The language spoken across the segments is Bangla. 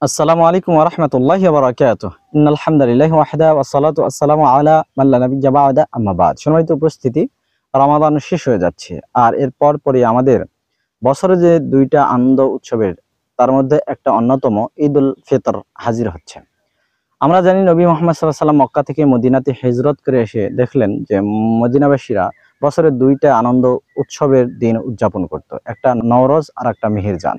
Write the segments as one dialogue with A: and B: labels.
A: আসসালামু আলাইকুম ওয়া রাহমাতুল্লাহি ওয়া বারাকাতুহু। ইন্নাল হামদালিল্লাহি ওয়াহদা ওয়াসসালাতু ওয়াসসালামু আলা মান লা নাবিয়্যা বা'দা আম্মা বা'দ। সম্মানিত উপস্থিতি, রমাদান শেষ হয়ে যাচ্ছে আর এর পরপরই আমাদের বছরে যে দুইটা আনন্দ উৎসবের তার মধ্যে একটা অন্যতম ঈদুল ফিতর হাজির হচ্ছে। আমরা জানি নবী মুহাম্মদ সাল্লাল্লাহু আলাইহি ওয়াসাল্লাম মক্কা থেকে মদিনাতে হিজরত করে এসে দেখলেন যে মদিনাবাসীরা বছরে দুইটা আনন্দ উৎসবের দিন উদযাপন করত, একটা নওরোজ আর একটা মেহেরজান।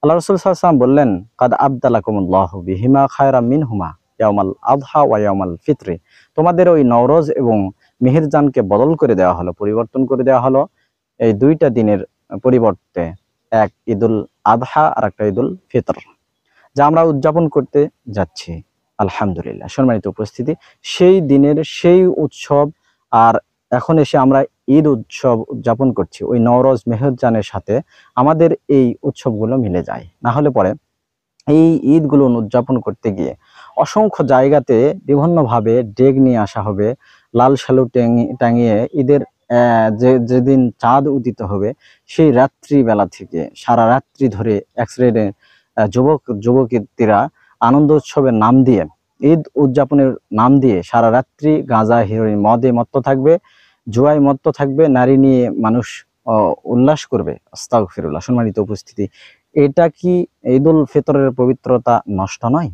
A: আল্লাহ রাসূল সাল্লাল্লাহু আলাইহি ওয়াসাল্লাম বললেন, কাদ আবদালাকুমুল্লাহু বিহিমা খায়রাম মিনহুমা ইয়াউমাল আযহা ওয়া ইয়াউমাল ফিত্রি। তোমাদের ওই নওরোজ এবং মেহেরজানকে বদল করে দেওয়া হলো, পরিবর্তন করে দেওয়া হলো এই দুইটা দিনের পরিবর্তে, এক ঈদুল আযহা আর একটা ঈদুল ফিতর, যা আমরা উদযাপন করতে যাচ্ছি। আলহামদুলিল্লাহ। সম্মানিত উপস্থিতি, সেই দিনের সেই উৎসব আর এখন এসে আমরা ঈদ উৎসব উদযাপন করছি, ওই নওরোজ মেহেরজানের সাথে আমাদের এই উৎসবগুলো মিলে যায়। না হলে পরে এই ঈদগুলো উদযাপন করতে গিয়ে অসংখ্য জায়গাতে বিভিন্নভাবে ডেক নিয়ে আসা হবে, লাল সালু টাঙিয়ে ঈদের যেদিন চাঁদ উদিত হবে সেই রাত্রিবেলা থেকে সারা রাত্রি ধরে এক্সরেডে যুবক যুবতীরা আনন্দ উৎসবের নাম দিয়ে, ঈদ উদযাপনের নাম দিয়ে সারা রাত্রি গাঁজা হেরোইন মদে মত্ত থাকবে, জুয়ায় মত্ত থাকবে, নারী নিয়ে মানুষ উল্লাস করবে। আস্তাগফিরুল্লাহ। সম্মানিত উপস্থিতি, এটা কি ঈদুল ফিতরের পবিত্রতা নষ্ট নয়?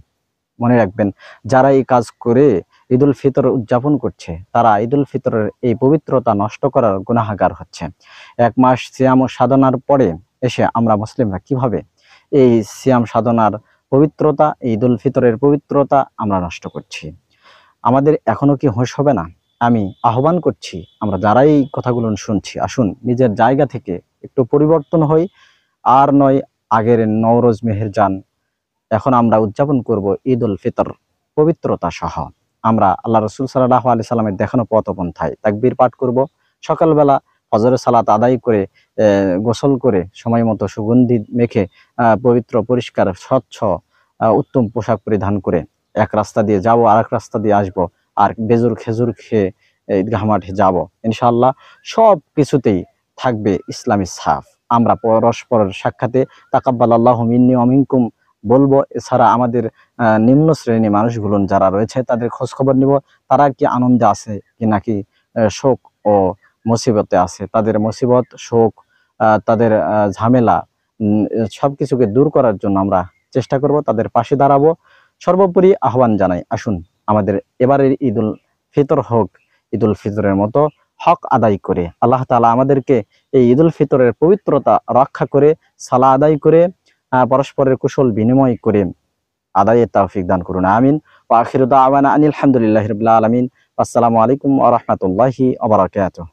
A: মনে রাখবেন, যারা এই কাজ করে ঈদুল ফিতর উদযাপন করছে তারা ঈদুল ফিতরের এই পবিত্রতা নষ্ট করার গুনাহগার হচ্ছে। এক মাস সিয়াম ও সাধনার পরে এসে আমরা মুসলিমরা কিভাবে এই সিয়াম সাধনার পবিত্রতা, ঈদুল ফিতরের পবিত্রতা আমরা নষ্ট করছি? আমাদের এখনো কি হোশ হবে না? আমি আহ্বান করছি, আমরা যারা এই কথাগুলো শুনছি, আসুন নিজের জায়গা থেকে একটু পরিবর্তন হই। আর নয় আগের নওরোজ মেহেরজান, এখন আমরা উদযাপন করব ঈদুল ফিতর পবিত্রতা সহ। আমরা আল্লাহ রাসূল সাল্লাল্লাহু আলাইহি সাল্লামের দেখানো পথপন্থায় তাকবীর পাঠ করব, সকালবেলা ফজরের সালাত আদায় করে গোসল করে সময় মতো সুগন্ধি মেখে পবিত্র পরিষ্কার স্বচ্ছ উত্তম পোশাক পরিধান করে এক রাস্তা দিয়ে যাব, আর এক রাস্তা দিয়ে আসব, আর বেজুর খেজুর খেয়ে ঈদগাহ মাঠে যাব। ইনশাআল্লাহ সব কিছুতেই থাকবে ইসলামী ছাপ। আমরা পরস্পরের সাক্ষাতে তাকাব্বালাল্লাহু মিন্নি ওয়া মিনকুম বলবো। এছাড়া আমাদের নিম্ন শ্রেণী মানুষগুলো যারা রয়েছে তাদের খোঁজ খবর নিব, তারা কি আনন্দে আছে কি নাকি শোক ও মুসিবতে আছে। তাদের মুসিবত, শোক, তাদের ঝামেলা সবকিছুকে দূর করার জন্য আমরা চেষ্টা করব, তাদের পাশে দাঁড়াবো। সর্বোপরি আহ্বান জানাই, আসুন আমাদের এবারের ঈদুল ফিতর হোক ঈদুল ফিতরের মতো হক আদায় করে, আল্লাহ তাআলা আমাদেরকে এই ঈদুল ফিতরের পবিত্রতা রক্ষা করে, সালা আদায় করে, পরস্পরের কুশল বিনিময় করে আদায়ের তৌফিক দান করুন। আমিন। ওয়া আখিরু দাওয়ানা আনিল হামদুলিল্লাহি রাব্বিল আলামিন। আসসালামু আলাইকুম ওয়া রাহমাতুল্লাহি ওয়া বারাকাতুহু।